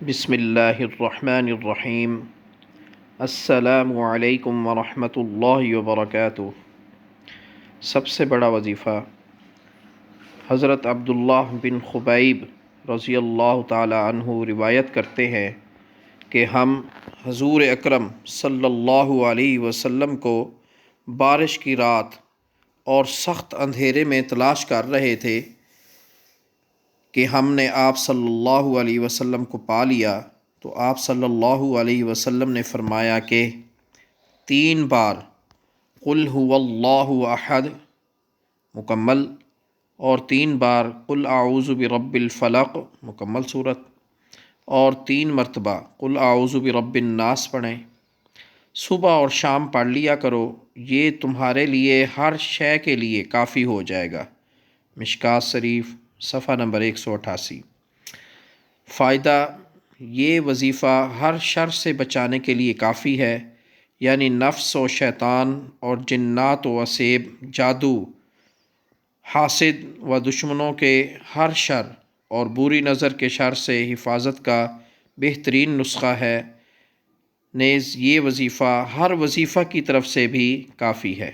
بسم اللہ الرحمن الرحیم۔ السلام علیکم ورحمۃ اللہ وبرکاتہ۔ سب سے بڑا وظیفہ حضرت عبداللہ بن خبیب رضی اللہ تعالی عنہ روایت کرتے ہیں کہ ہم حضور اکرم صلی اللہ علیہ وسلم کو بارش کی رات اور سخت اندھیرے میں تلاش کر رہے تھے کہ ہم نے آپ صلی اللہ علیہ وسلم کو پا لیا، تو آپ صلی اللہ علیہ وسلم نے فرمایا کہ 3 بار قل هو اللہ احد مکمل اور 3 بار قل اعوذ برب الفلق مکمل صورت اور 3 مرتبہ قل اعوذ برب الناس پڑھیں۔ صبح اور شام پڑھ لیا کرو، یہ تمہارے لیے ہر شے کے لیے کافی ہو جائے گا۔ مشکوٰۃ شریف صفحہ نمبر 188۔ فائدہ: یہ وظیفہ ہر شر سے بچانے کے لیے کافی ہے، یعنی نفس و شیطان اور جنات و عصیب، جادو، حاسد و دشمنوں کے ہر شر اور بری نظر کے شر سے حفاظت کا بہترین نسخہ ہے۔ نیز یہ وظیفہ ہر وظیفہ کی طرف سے بھی کافی ہے۔